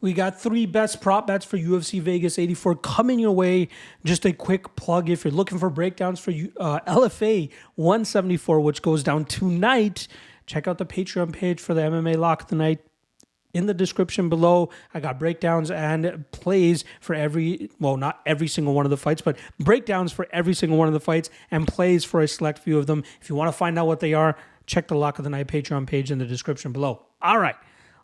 We got 3 best prop bets for UFC Vegas 84 coming your way. Just a quick plug if you're looking for breakdowns for LFA 174, which goes down tonight. Check out the Patreon page for the MMA Lock of the Night. In the description below, I got breakdowns and plays for not every single one of the fights, but breakdowns for every single one of the fights and plays for a select few of them. If you want to find out what they are, check the Lock of the Night Patreon page in the description below. All right.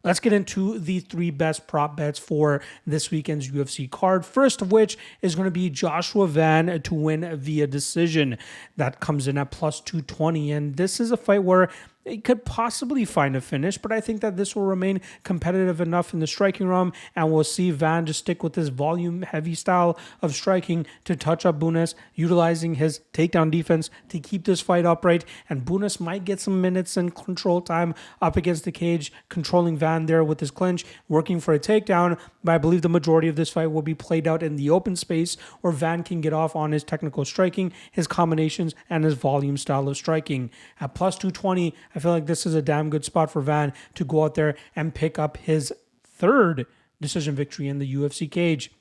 Let's get into the 3 best prop bets for this weekend's UFC card. First of which is going to be Joshua Van to win via decision. That comes in at plus 220. And this is a fight where it could possibly find a finish, but I think that this will remain competitive enough in the striking realm, and we'll see Van just stick with his volume-heavy style of striking to touch up Bunes, utilizing his takedown defense to keep this fight upright, and Bunes might get some minutes and control time up against the cage, controlling Van there with his clinch, working for a takedown, but I believe the majority of this fight will be played out in the open space where Van can get off on his technical striking, his combinations, and his volume style of striking. At plus 220, I feel like this is a damn good spot for Van to go out there and pick up his 3rd decision victory in the UFC cage.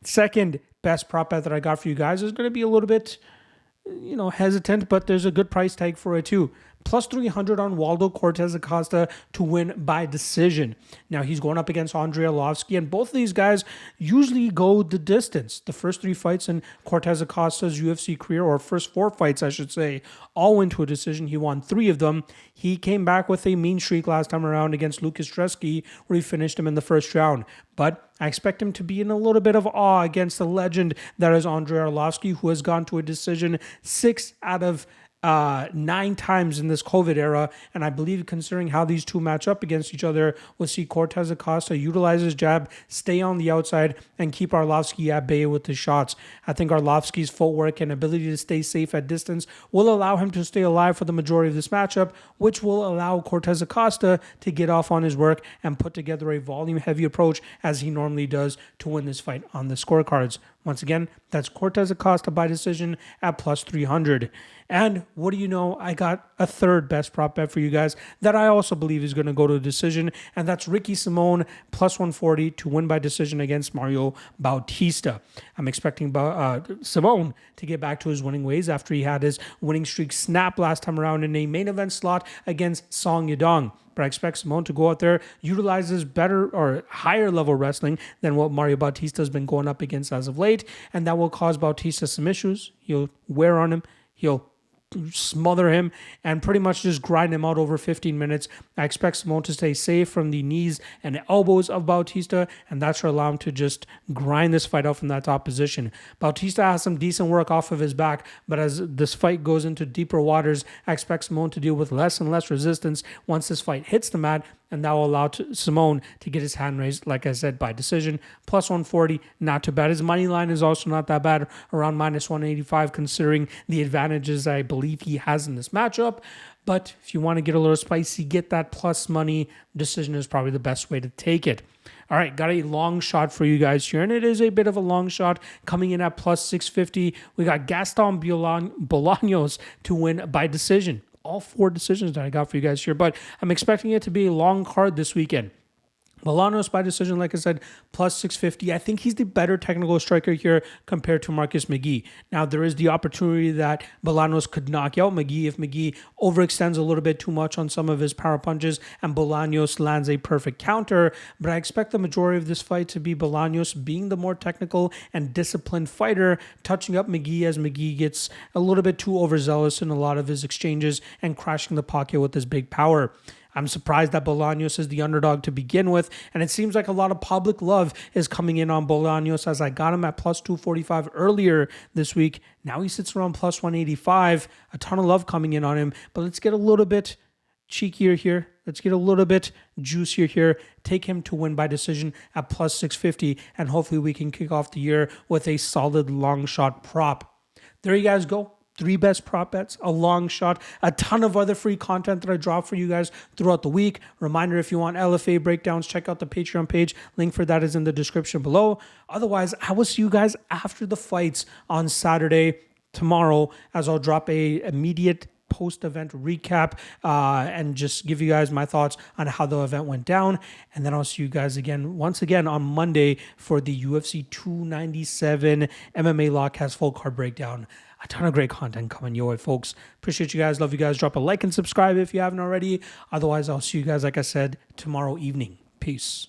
Second best prop bet that I got for you guys is going to be a little bit, hesitant, but there's a good price tag for it too. Plus 300 on Waldo Cortez Acosta to win by decision. Now he's going up against Andrei Arlovski, and both of these guys usually go the distance. The first 3 fights in Cortez Acosta's UFC career, or first 4 fights, I should say, all went to a decision. He won 3 of them. He came back with a mean streak last time around against Lucas Tresky, where he finished him in the first round. But I expect him to be in a little bit of awe against the legend that is Andrei Arlovski, who has gone to a decision 6 out of 9 times in this COVID era, and I believe considering how these two match up against each other, we'll see Cortez Acosta utilize his jab, stay on the outside, and keep Arlovski at bay with his shots. I think Arlovski's footwork and ability to stay safe at distance will allow him to stay alive for the majority of this matchup, which will allow Cortez Acosta to get off on his work and put together a volume-heavy approach as he normally does to win this fight on the scorecards. Once again, that's Cortez Acosta by decision at plus 300. And what do you know? I got a 3rd best prop bet for you guys that I also believe is going to go to a decision, and that's Ricky Simón plus 140 to win by decision against Mario Bautista. I'm expecting Simón to get back to his winning ways after he had his winning streak snap last time around in a main event slot against Song Yadong. But I expect Simón to go out there, utilize his better or higher level wrestling than what Mario Bautista has been going up against as of late, and that will cause Bautista some issues. He'll wear on him. He'll smother him and pretty much just grind him out over 15 minutes. I expect Simón to stay safe from the knees and elbows of Bautista, and that should allow him to just grind this fight out from that top position. Bautista has some decent work off of his back, but as this fight goes into deeper waters, I expect Simón to deal with less and less resistance once this fight hits the mat, and that will allow Simón to get his hand raised, like I said, by decision. Plus 140, not too bad. His money line is also not that bad, around minus 185, considering the advantages I believe he has in this matchup. But if you want to get a little spicy, get that plus money. Decision is probably the best way to take it. All right, got a long shot for you guys here, and it is a bit of a long shot coming in at plus 650. We got Gaston Bolaños to win by decision. All 4 decisions that I got for you guys here, but I'm expecting it to be a long card this weekend. Bolaños by decision, like I said, plus 650. I think he's the better technical striker here compared to Marcus McGee. Now, there is the opportunity that Bolaños could knock out McGee if McGee overextends a little bit too much on some of his power punches and Bolaños lands a perfect counter. But I expect the majority of this fight to be Bolaños being the more technical and disciplined fighter, touching up McGee as McGee gets a little bit too overzealous in a lot of his exchanges and crashing the pocket with his big power. I'm surprised that Bolaños is the underdog to begin with, and it seems like a lot of public love is coming in on Bolaños, as I got him at plus 245 earlier this week. Now he sits around plus 185. A ton of love coming in on him, but let's get a little bit cheekier here. Let's get a little bit juicier here. Take him to win by decision at plus 650, and hopefully we can kick off the year with a solid long shot prop. There you guys go. 3 best prop bets, a long shot, a ton of other free content that I drop for you guys throughout the week. Reminder, if you want LFA breakdowns, check out the Patreon page. Link for that is in the description below. Otherwise, I will see you guys after the fights on Saturday, tomorrow, as I'll drop a immediate post-event recap and just give you guys my thoughts on how the event went down. And then I'll see you guys again, once again, on Monday for the UFC 297 MMA Lockcast full card breakdown. A ton of great content coming your way, folks. Appreciate you guys. Love you guys. Drop a like and subscribe if you haven't already. Otherwise, I'll see you guys, like I said, tomorrow evening. Peace.